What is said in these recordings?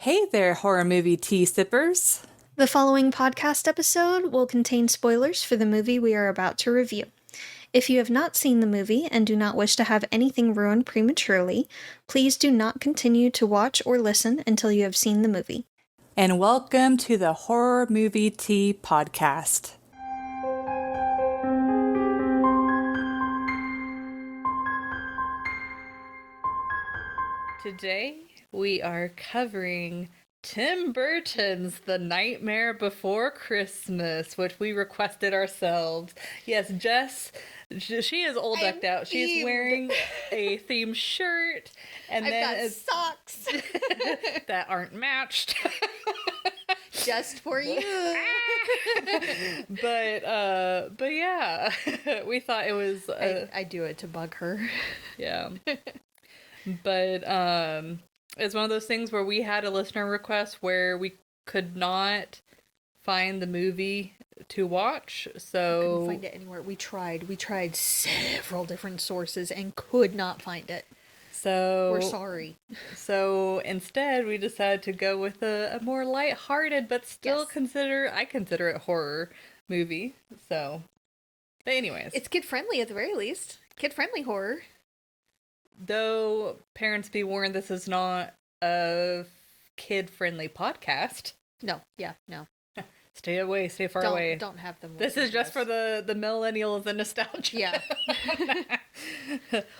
Hey there, horror movie tea sippers. The following podcast episode will contain spoilers for the movie we are about to review. If you have not seen the movie and do not wish to have anything ruined prematurely, please do not continue to watch or listen until you have seen the movie. And welcome to the Horror Movie Tea Podcast. Today, we are covering Tim Burton's The Nightmare Before Christmas, which we requested ourselves. Yes, Jess, she is all decked out. She's wearing a themed shirt, and I've then got socks that aren't matched. just for you. But yeah, we thought it was. I do it to bug her. Yeah. But it's one of those things where we had a listener request where we could not find the movie to watch, so Couldn't find it anywhere. We tried several different sources and could not find it. So we're sorry. So instead, we decided to go with a more lighthearted, but still I consider it horror movie. So, but anyways, It's kid friendly at the very least. Kid friendly horror. though parents be warned, this is not a kid-friendly podcast. No. Stay away, stay far away. Don't have them. This is just for the millennials and nostalgia. Yeah.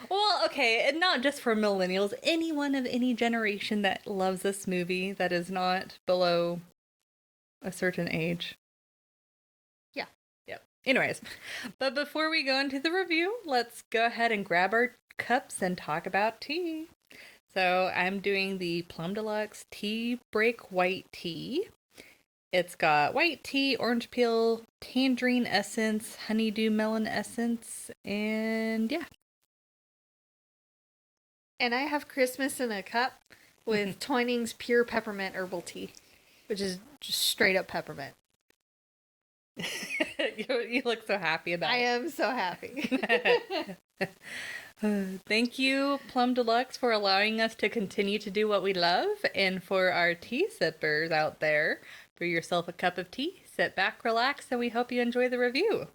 Well, okay, and not just for millennials. Anyone of any generation that loves this movie that is not below a certain age. Yeah. Yep. Anyways, but before we go into the review, let's go ahead and grab our cups and talk about tea. So I'm doing the Plum Deluxe Tea Break White Tea. It's got white tea, orange peel, tangerine essence, honeydew melon essence, and yeah. And I have Christmas in a cup with Twinings Pure Peppermint Herbal Tea, which is just straight up peppermint. You look so happy about I it. am so happy. Thank you, Plum Deluxe, for allowing us to continue to do what we love, and for our tea sippers out there, brew yourself a cup of tea, sit back, relax, and we hope you enjoy the review.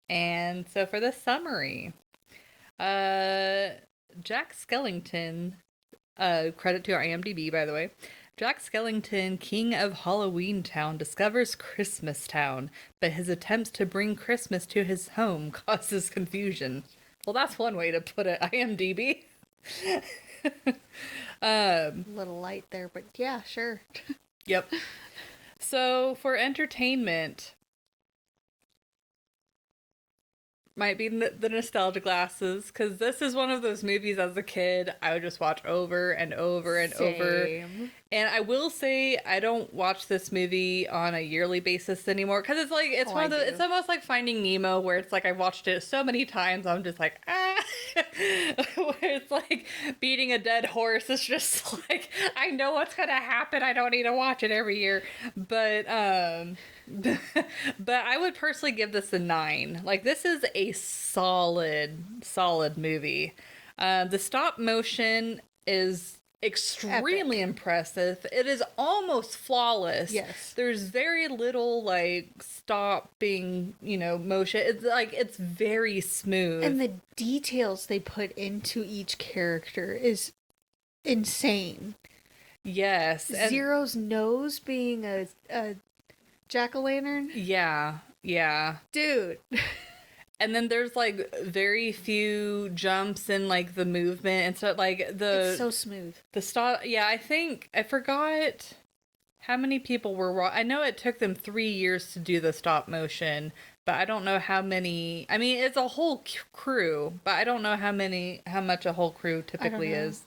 And so for the summary, Jack Skellington, credit to our IMDb, by the way. Jack Skellington, king of Halloween Town, discovers Christmas Town, but his attempts to bring Christmas to his home causes confusion. Well, that's one way to put it, IMDb. Little light there, but yeah, sure. Yep. So, for entertainment, might be the nostalgia glasses, because this is one of those movies as a kid I would just watch over and over and over. And I will say I don't watch this movie on a yearly basis anymore, because it's like it's almost like Finding Nemo, where it's like I watched it so many times I'm just like where it's like beating a dead horse. It's just like I know what's gonna happen. I don't need to watch it every year. But but I would personally give this a 9. Like, this is a solid movie. The stop motion is extremely impressive. It is almost flawless. Yes. There's very little like stopping, motion. It's very smooth. And the details they put into each character is insane. Yes. Zero's nose being a jack-o'-lantern. Yeah. Dude. And then there's like very few jumps in like the movement and stuff. Like it's so smooth. The stop. Yeah, I forgot how many people were. I know it took them 3 years to do the stop motion, but I don't know how many. I mean, it's a whole crew, but I don't know how much a whole crew typically is.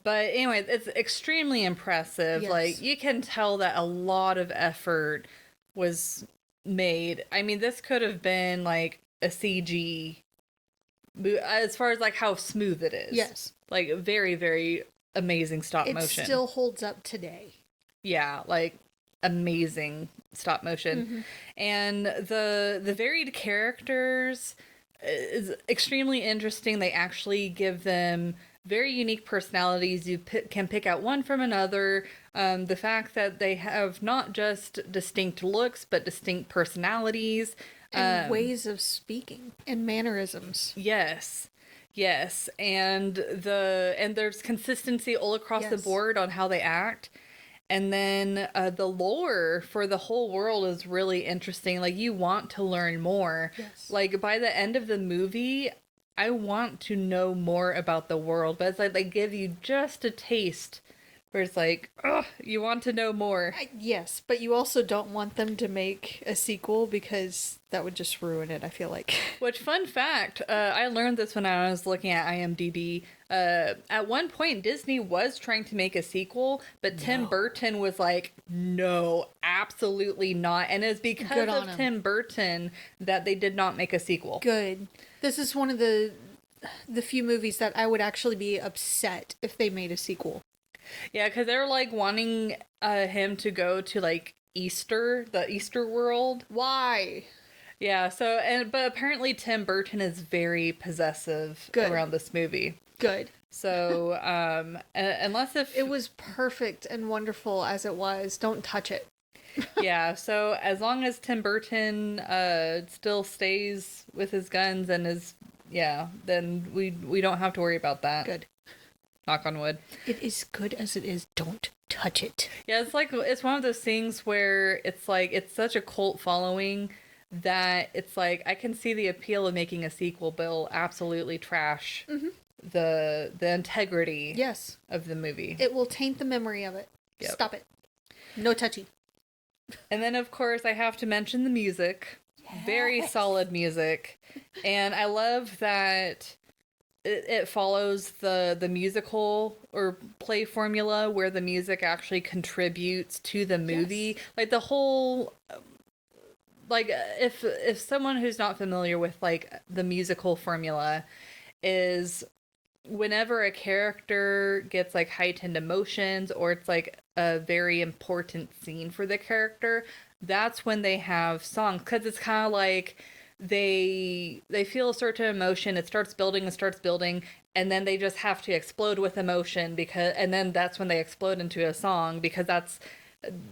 But anyway, it's extremely impressive. Yes. Like, you can tell that a lot of effort was made. I mean, this could have been like a CG, as far as like how smooth it is. Yes. Like, very, very amazing stop motion. It still holds up today. Yeah, like amazing stop motion. Mm-hmm. And the varied characters is extremely interesting. They actually give them very unique personalities. You can pick out one from another. The fact that they have not just distinct looks, but distinct personalities. And ways of speaking and mannerisms. Yes. Yes, and there's consistency all across the board on how they act. And then the lore for the whole world is really interesting. Like, you want to learn more. Yes. Like, by the end of the movie, I want to know more about the world. But it's like they give you just a taste where it's like, oh, you want to know more. Yes, but you also don't want them to make a sequel because that would just ruin it, I feel like. Which, fun fact, I learned this when I was looking at IMDb. At one point, Disney was trying to make a sequel, but Tim Burton was like, no, absolutely not. And it's because of Tim Burton that they did not make a sequel. Good. This is one of the few movies that I would actually be upset if they made a sequel. Yeah, because they're like wanting him to go to like the Easter world. Why? Yeah, but apparently Tim Burton is very possessive around this movie. Good. So, unless if it was perfect and wonderful as it was, don't touch it. Yeah, so as long as Tim Burton still stays with his guns and then we don't have to worry about that. Good. Knock on wood. It is good as it is. Don't touch it. Yeah, it's one of those things where it's like it's such a cult following that it's like I can see the appeal of making a sequel, but it'll absolutely trash the integrity of the movie. It will taint the memory of it. Yep. Stop it. No touchy. And then, of course, I have to mention the music. Yes. Very solid music. And I love that it follows the musical or play formula where the music actually contributes to the movie. Yes. Like, the whole... Like, if someone who's not familiar with, like, the musical formula is... Whenever a character gets, like, heightened emotions or it's, like, a very important scene for the character, that's when they have songs. Because it's kind of like they feel a certain emotion, it starts building, and then they just have to explode with emotion, and then that's when they explode into a song, because that's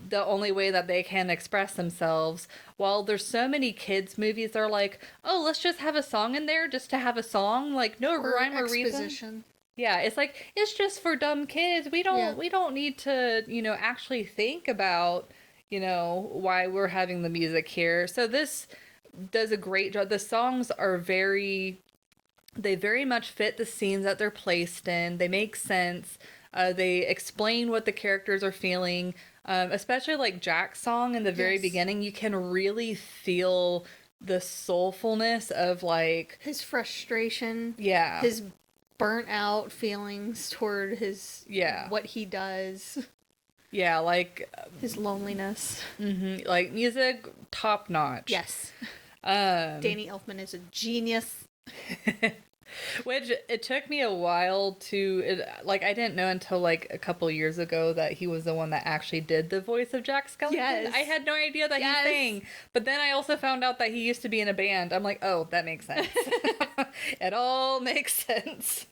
the only way that they can express themselves. While there's so many kids movies that are like, oh, let's just have a song in there just to have a song, like no rhyme or reason. Yeah, it's like it's just for dumb kids. We don't need to, actually think about, why we're having the music here. So this does a great job. The songs are they very much fit the scenes that they're placed in. They make sense. They explain what the characters are feeling. Especially like Jack's song in the very beginning, you can really feel the soulfulness of like his frustration. Yeah. His burnt out feelings toward his what he does. Yeah, like his loneliness. Mm-hmm, like music top notch. Yes. Danny Elfman is a genius. Which it took me a while I didn't know until like a couple years ago that he was the one that actually did the voice of Jack Skellington. Yes. I had no idea that he sang. But then I also found out that he used to be in a band. I'm like, oh, that makes sense. It all makes sense.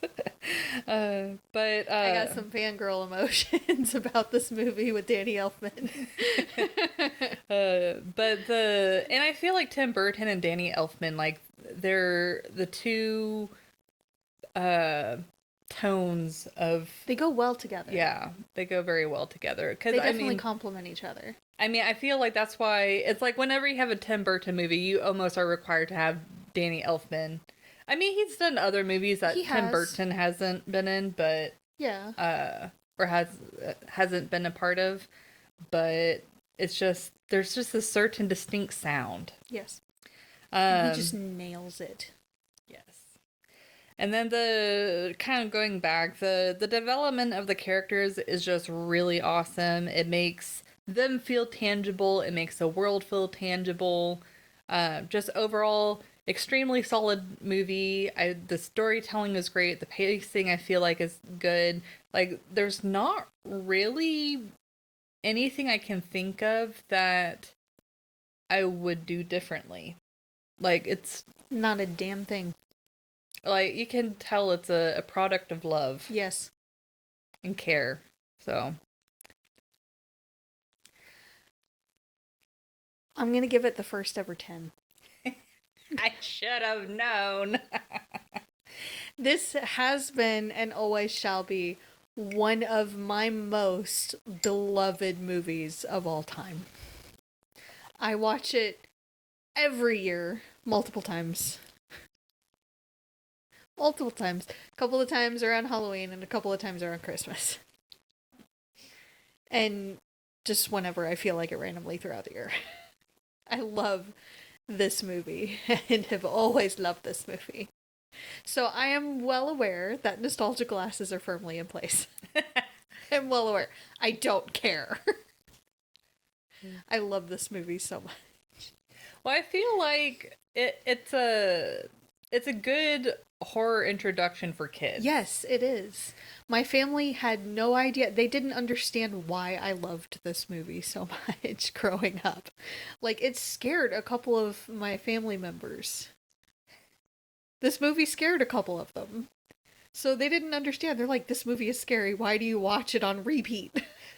But I got some fangirl emotions about this movie with Danny Elfman. And I feel like Tim Burton and Danny Elfman, like, they're the two tones of... They go well together. Yeah, they go very well together. They definitely complement each other. I mean, I feel like that's why... It's like whenever you have a Tim Burton movie, you almost are required to have Danny Elfman. I mean, he's done other movies that Tim Burton hasn't been in, but... Yeah. Or hasn't been a part of. But it's just... There's just a certain distinct sound. Yes. He just nails it. Yes. And then the kind of going back, the development of the characters is just really awesome. It makes them feel tangible. It makes the world feel tangible. Just overall, extremely solid movie. The storytelling is great. The pacing, I feel like, is good. Like, there's not really anything I can think of that I would do differently. Like, it's... Not a damn thing. Like, you can tell it's a product of love Yes. and care. So, I'm going to give it the first ever 10. I should have known. This has been and always shall be one of my most beloved movies of all time. I watch it every year, multiple times. Multiple times. A couple of times around Halloween and a couple of times around Christmas. And just whenever I feel like it randomly throughout the year. I love this movie and have always loved this movie. So I am well aware that nostalgia glasses are firmly in place. I'm well aware. I don't care. I love this movie so much. Well, I feel like it's a good horror introduction for kids. Yes, it is. My family had no idea. They didn't understand why I loved this movie so much growing up. Like, it scared a couple of my family members. This movie scared a couple of them. So they didn't understand. They're like, this movie is scary. Why do you watch it on repeat?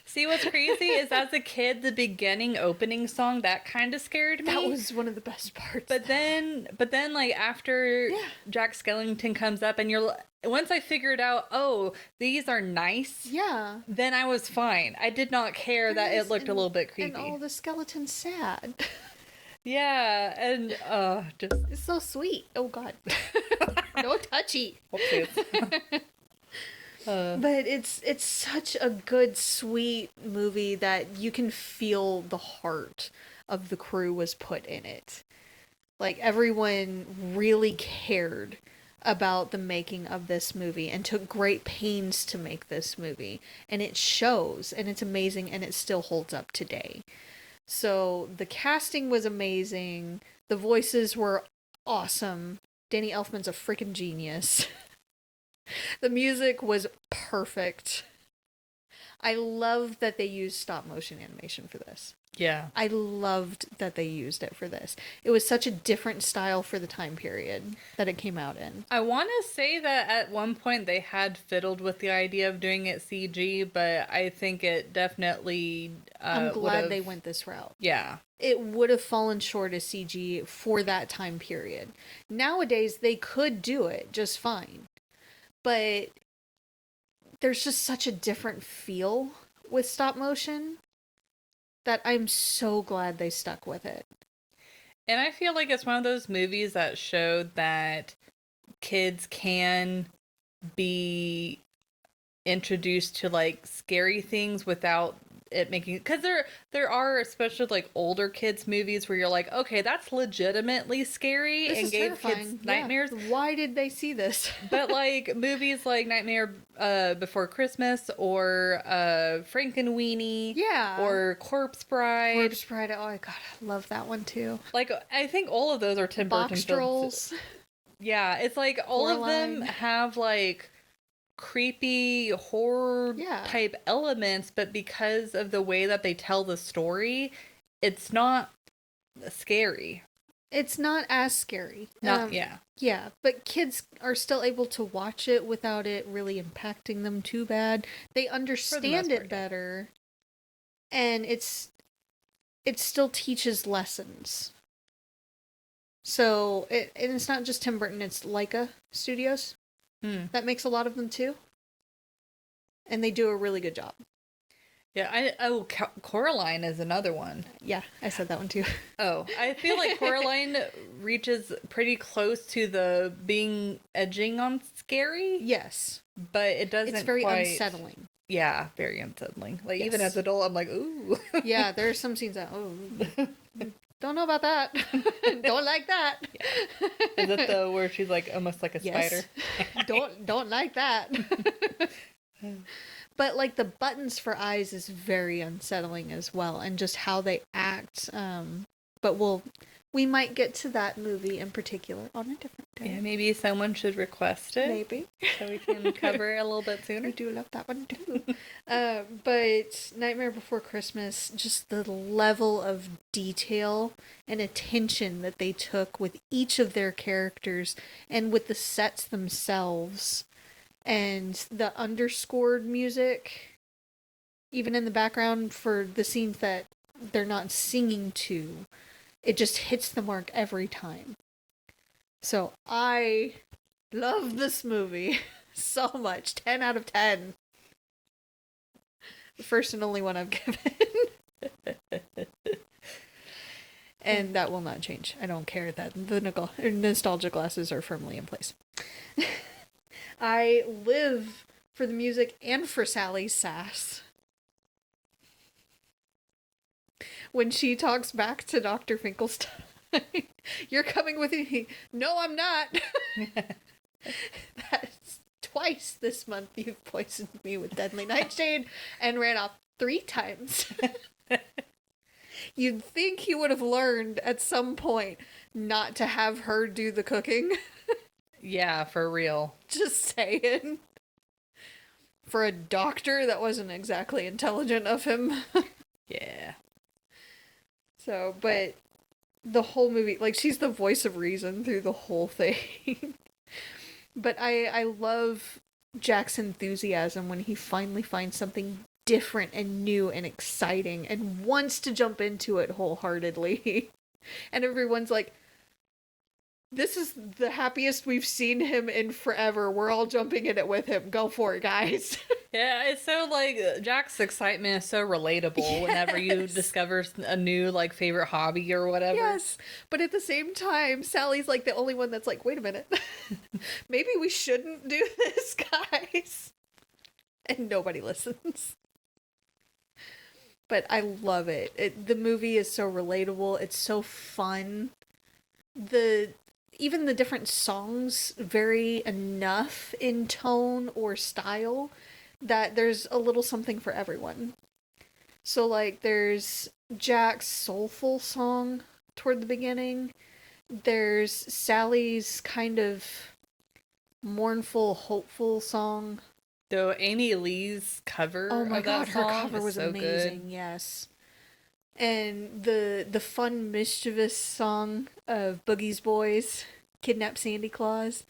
See, what's crazy is as a kid, the beginning opening song, that kind of scared me. That was one of the best parts. But then, like, after Jack Skellington comes up and once I figured out, oh, these are nice. Yeah. Then I was fine. I did not care that it looked a little bit creepy. And all the skeletons sad. Yeah, and just it's so sweet. Oh God. No touchy. But it's such a good, sweet movie that you can feel the heart of the crew was put in it. Like, everyone really cared about the making of this movie and took great pains to make this movie. And it shows, and it's amazing, and it still holds up today. So the casting was amazing. The voices were awesome. Danny Elfman's a freaking genius. The music was perfect. I love that they used stop motion animation for this. Yeah. I loved that they used it for this. It was such a different style for the time period that it came out in. I want to say that at one point they had fiddled with the idea of doing it CG, but I think it definitely I'm glad they went this route. Yeah. It would have fallen short of CG for that time period. Nowadays, they could do it just fine. But there's just such a different feel with stop motion that I'm so glad they stuck with it. And I feel like it's one of those movies that showed that kids can be introduced to, like, scary things without it making, because there are especially like older kids movies where you're like, okay, that's legitimately scary and gave kids nightmares. Why did they see this? But like movies like Nightmare Before Christmas or Frankenweenie, or Corpse Bride. Oh my god, I love that one too. Like, I think all of those are Tim Burton films. Yeah, it's like all of them have like creepy horror type elements, but because of the way that they tell the story, it's not scary. It's not as scary. Yeah, but kids are still able to watch it without it really impacting them too bad. They understand it better, and it still teaches lessons. So and it's not just Tim Burton; it's Laika Studios. That makes a lot of them too. And they do a really good job. Yeah, Coraline is another one. Yeah, I said that one too. Oh, I feel like Coraline reaches pretty close to the being edging on scary. Yes. But it doesn't It's very unsettling. Yeah, very unsettling. Like, even as an adult, I'm like, ooh. Yeah, there are some scenes that, don't know about that. Don't like that. Yeah. Is it the where she's like almost like a spider? Don't like that. But like the buttons for eyes is very unsettling as well, and just how they act But we might get to that movie in particular on a different day. Yeah, maybe someone should request it. Maybe. So we can cover it a little bit sooner. I do love that one too. But Nightmare Before Christmas, just the level of detail and attention that they took with each of their characters and with the sets themselves and the underscored music, even in the background for the scenes that they're not singing to, it just hits the mark every time. So I love this movie so much. 10 out of 10. The first and only one I've given. And that will not change. I don't care that the nostalgia glasses are firmly in place. I live for the music and for Sally's sass. When she talks back to Dr. Finkelstein, you're coming with me. No, I'm not. That's twice this month you've poisoned me with deadly nightshade and ran off 3 times. You'd think he would have learned at some point not to have her do the cooking. Yeah, for real. Just saying. For a doctor, that wasn't exactly intelligent of him. Yeah. So, but the whole movie, like, she's the voice of reason through the whole thing. But I love Jack's enthusiasm when he finally finds something different and new and exciting and wants to jump into it wholeheartedly. And everyone's like, this is the happiest we've seen him in forever. We're all jumping in it with him. Go for it, guys. Yeah, it's so, like, Jack's excitement is so relatable whenever you discover a new, like, favorite hobby or whatever. Yes, but at the same time, Sally's, like, the only one that's like, wait a minute. Maybe we shouldn't do this, guys. And nobody listens. But I love it. The movie is so relatable. It's so fun. Even the different songs vary enough in tone or style that there's a little something for everyone. So, like, there's Jack's soulful song toward the beginning. There's Sally's kind of mournful, hopeful song. Though Amy Lee's cover Oh my of god, that her song cover is was so amazing, good. yes. And the fun, mischievous song of Boogie's Boys, Kidnap Sandy Claus,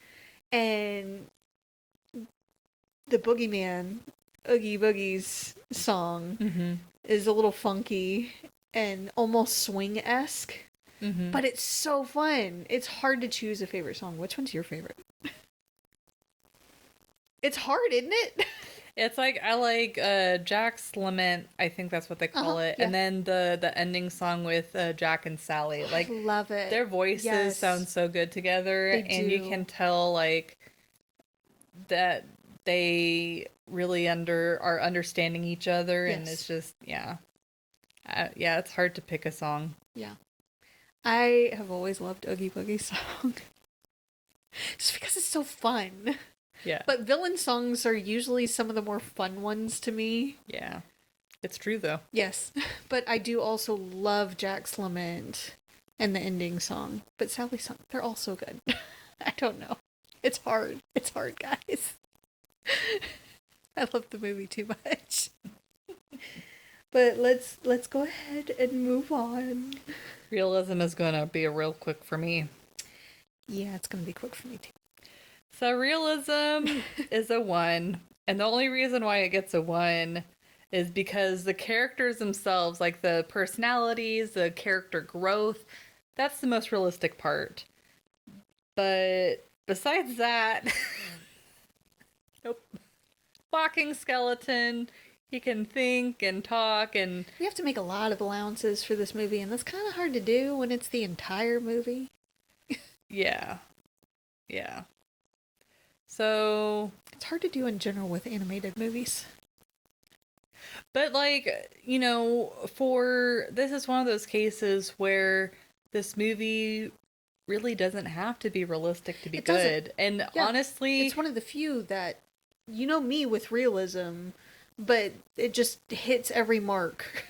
and the Boogeyman, Oogie Boogie's song is a little funky and almost swing-esque, but it's so fun. It's hard to choose a favorite song. Which one's your favorite? It's hard, isn't it? It's like, I like Jack's Lament, I think that's what they call it, yeah. and then the ending song with Jack and Sally. Like, I love it. their voices sound so good together, and you can tell, like, that they really are understanding each other, and it's just, yeah, it's hard to pick a song. Yeah. I have always loved Oogie Boogie's song. Just because it's so fun. Yeah. But villain songs are usually some of the more fun ones to me. Yeah. It's true, though. Yes. But I do also love Jack's Lament and the ending song. But Sally's song, they're all so good. I don't know. It's hard. It's hard, guys. I love the movie too much. But let's go ahead and move on. Realism is going to be a real quick for me. Yeah, it's going to be quick for me too. So Realism is a 1, and the only reason why it gets a 1 is because the characters themselves, like the personalities, the character growth, that's the most realistic part. But besides that, nope. Walking skeleton, he can think and talk, and we have to make a lot of allowances for this movie, and that's kind of hard to do when it's the entire movie. Yeah. Yeah. So it's hard to do in general with animated movies. But, like, you know, this is one of those cases where this movie really doesn't have to be realistic to be good. And honestly, it's one of the few that, you know me with realism, but it just hits every mark.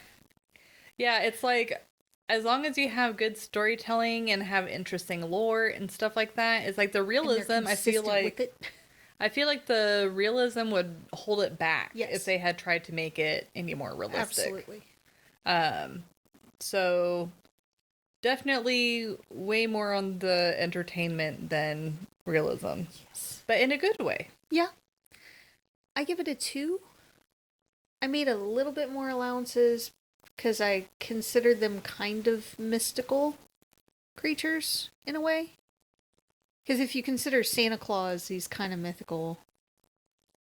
Yeah, it's like, as long as you have good storytelling and have interesting lore and stuff like that, it's like the And they're realism, consistent with it. I feel like the realism would hold it back Yes. if they had tried to make it any more realistic. Absolutely. So definitely way more on the entertainment than realism. Yes. But in a good way. Yeah. I give it a 2. I made a little bit more allowances because I consider them kind of mystical creatures in a way. Because if you consider Santa Claus, he's kind of mythical.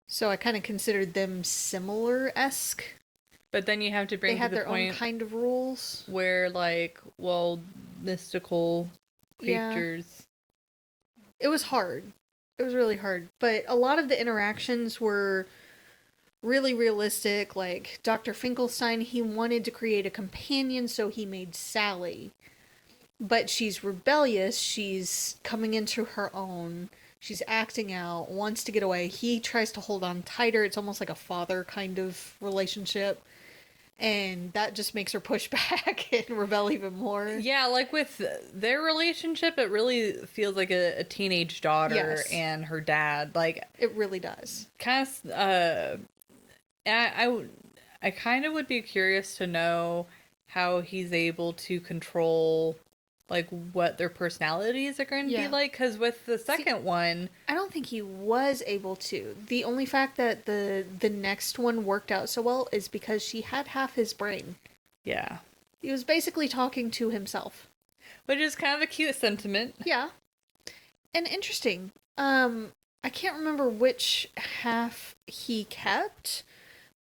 So I kind of considered them similar-esque. But then you have to bring They had to the their point own kind of rules. where, like, well, mystical creatures. Yeah. It was hard. It was really hard. But a lot of the interactions were really realistic. Like, Dr. Finkelstein, he wanted to create a companion, so he made Sally. But she's rebellious. She's coming into her own. She's acting out, wants to get away. He tries to hold on tighter. It's almost like a father kind of relationship. And that just makes her push back and rebel even more. Yeah, like with their relationship, it really feels like a teenage daughter and her dad. Like, it really does. Kind of, I kind of would be curious to know how he's able to control, like, what their personalities are going to be like. Because with the second one, I don't think he was able to. The only fact that the next one worked out so well is because she had half his brain. Yeah. He was basically talking to himself. Which is kind of a cute sentiment. Yeah. And interesting. I can't remember which half he kept,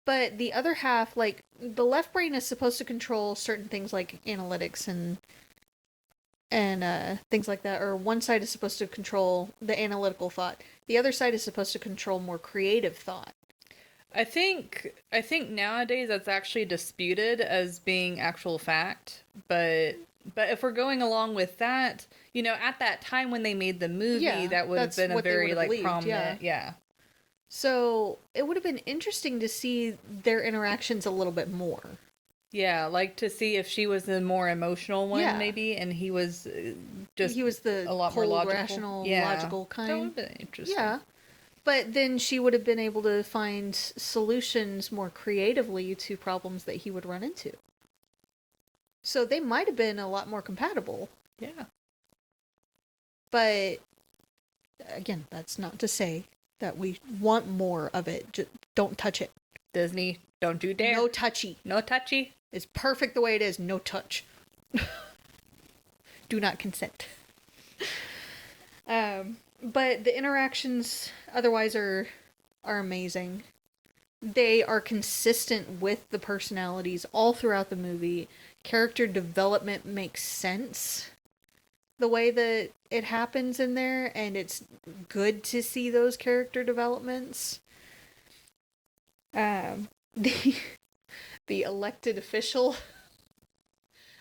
but the other half, like, the left brain is supposed to control certain things like analytics and things like that, or one side is supposed to control the analytical thought. The other side is supposed to control more creative thought. I think nowadays that's actually disputed as being actual fact, but if we're going along with that, you know, at that time when they made the movie, that would have been a very, like, prominent, yeah. So it would have been interesting to see their interactions a little bit more. Yeah, like to see if she was the more emotional one, maybe, and he was just the a lot cold, more logical. rational, logical kind. That would have been interesting. Yeah, but then she would have been able to find solutions more creatively to problems that he would run into. So they might have been a lot more compatible. Yeah. But again, that's not to say that we want more of it. Just don't touch it. Disney, don't you dare. No touchy. No touchy. It's perfect the way it is. No touch. Do not consent. But the interactions otherwise are amazing. They are consistent with the personalities all throughout the movie. Character development makes sense the way that it happens in there, and it's good to see those character developments. The elected official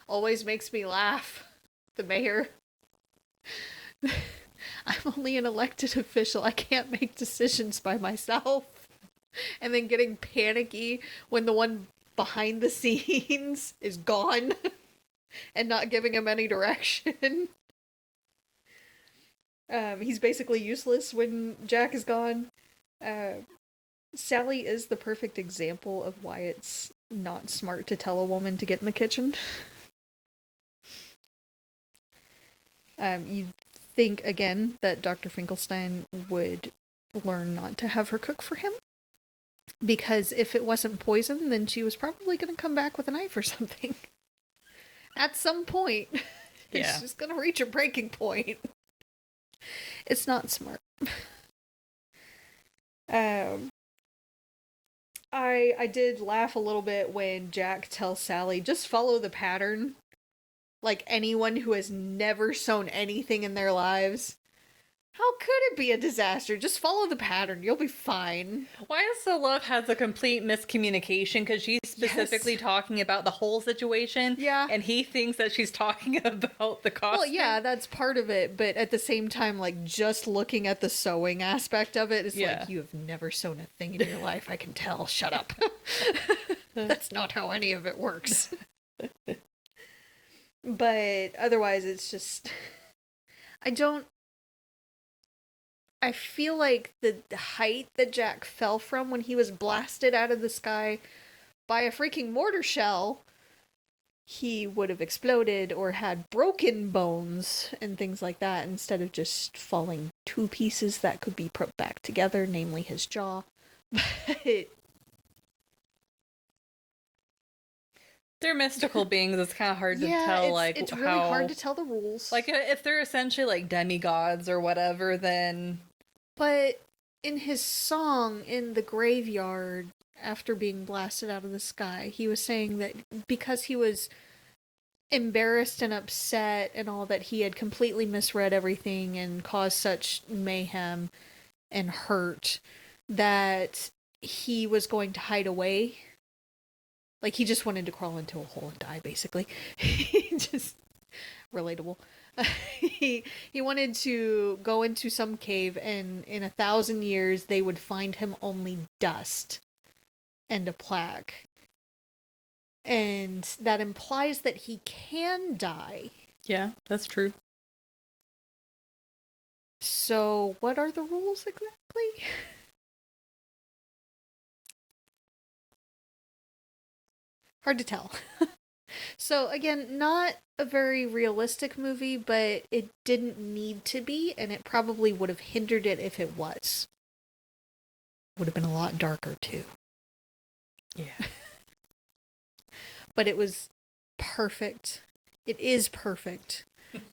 always makes me laugh. The mayor. I'm only an elected official. I can't make decisions by myself. And then getting panicky when the one behind the scenes is gone and not giving him any direction. He's basically useless when Jack is gone. Sally is the perfect example of why it's not smart to tell a woman to get in the kitchen. You'd think, again, that Dr. Finkelstein would learn not to have her cook for him. Because if it wasn't poison, then she was probably going to come back with a knife or something. At some point. Yeah. It's just going to reach a breaking point. It's not smart. I did laugh a little bit when Jack tells Sally, just follow the pattern. Like anyone who has never sewn anything in their lives. How could it be a disaster? Just follow the pattern. You'll be fine. Why is the love has a complete miscommunication? Because she's specifically talking about the whole situation. Yeah. And he thinks that she's talking about the costume. Well, yeah, that's part of it. But at the same time, like, just looking at the sewing aspect of it, it's like, you have never sewn a thing in your life. I can tell. Shut up. That's not how any of it works. But otherwise, it's just... I feel like the height that Jack fell from when he was blasted out of the sky by a freaking mortar shell, he would have exploded or had broken bones and things like that instead of just falling two pieces that could be put back together, namely his jaw. But they're mystical beings. It's kind of hard to yeah, tell, it's really hard to tell the rules. Like, if they're essentially like demigods or whatever, then... But in his song in the graveyard, after being blasted out of the sky, he was saying that because he was embarrassed and upset and all, that he had completely misread everything and caused such mayhem and hurt, that he was going to hide away. Like, he just wanted to crawl into a hole and die, basically. Just relatable. He wanted to go into some cave, and in 1,000 years they would find him only dust and a plaque. And that implies that he can die. Yeah, that's true. So, what are the rules exactly? Hard to tell. So, again, not a very realistic movie, but it didn't need to be, and it probably would have hindered it if it was. Would have been a lot darker, too. Yeah. But it was perfect. It is perfect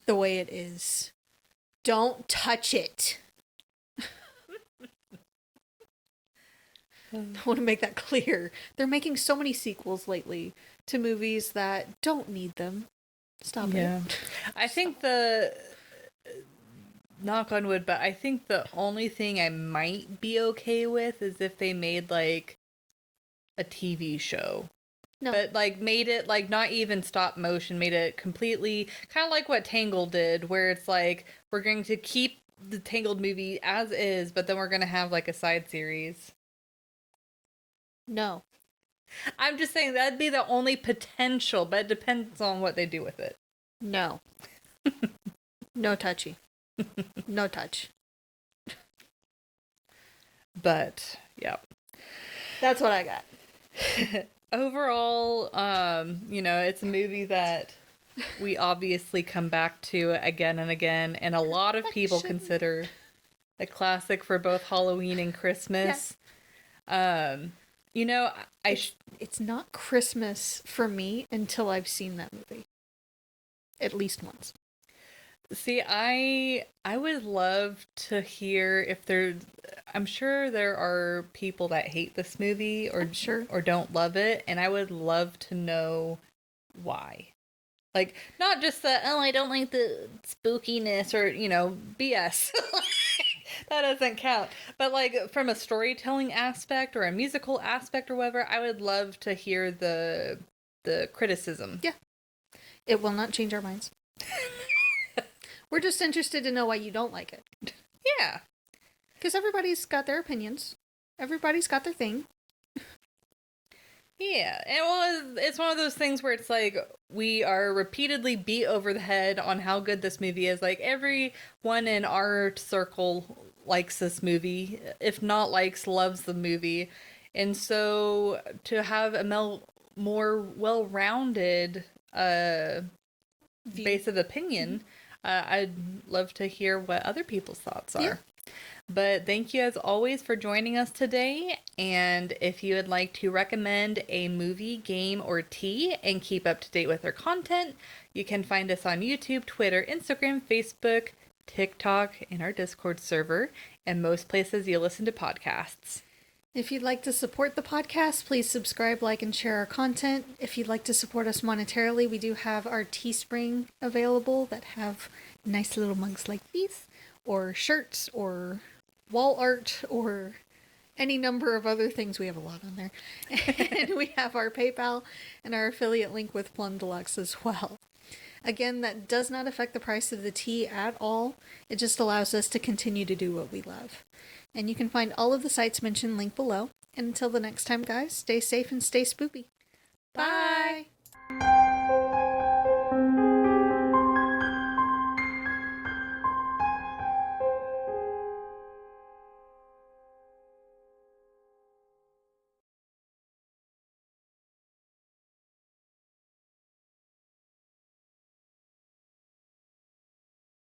the way it is. Don't touch it. I want to make that clear. They're making so many sequels lately to movies that don't need them. Stop it. I think the... knock on wood, but I think the only thing I might be okay with is if they made, like, a TV show. No. But, like, made it, like, not even stop motion, made it completely... kind of like what Tangled did, where it's like, we're going to keep the Tangled movie as is, but then we're going to have, like, a side series. No. I'm just saying that'd be the only potential, but it depends on what they do with it. No. No touchy. No touch. But, yeah. That's what I got. Overall, it's a movie that we obviously come back to again and again, and a lot of people consider a classic for both Halloween and Christmas. Yes. It's not Christmas for me until I've seen that movie. At least once. See, I would love to hear if I'm sure there are people that hate this movie or don't love it, and I would love to know why. Like, not just the, I don't like the spookiness or, BS. That doesn't count. But, like, from a storytelling aspect or a musical aspect or whatever, I would love to hear the criticism. Yeah. It will not change our minds. We're just interested to know why you don't like it. Yeah. Because everybody's got their opinions. Everybody's got their thing. Yeah. And it's one of those things where it's like, we are repeatedly beat over the head on how good this movie is. Like, everyone in our circle likes this movie. If not likes, loves the movie. And so to have a more well-rounded base of opinion, I'd love to hear what other people's thoughts are. Yeah. But thank you as always for joining us today. And if you would like to recommend a movie, game, or tea and keep up to date with our content, you can find us on YouTube, Twitter, Instagram, Facebook, TikTok, and our Discord server, and most places you listen to podcasts. If you'd like to support the podcast, please subscribe, like, and share our content. If you'd like to support us monetarily, we do have our Teespring available that have nice little mugs like these, or shirts, or wall art, or any number of other things. We have a lot on there. And we have our PayPal and our affiliate link with Plum Deluxe as well. Again, that does not affect the price of the tea at all. It just allows us to continue to do what we love. And you can find all of the sites mentioned linked below. And until the next time, guys, stay safe and stay spoopy. Bye!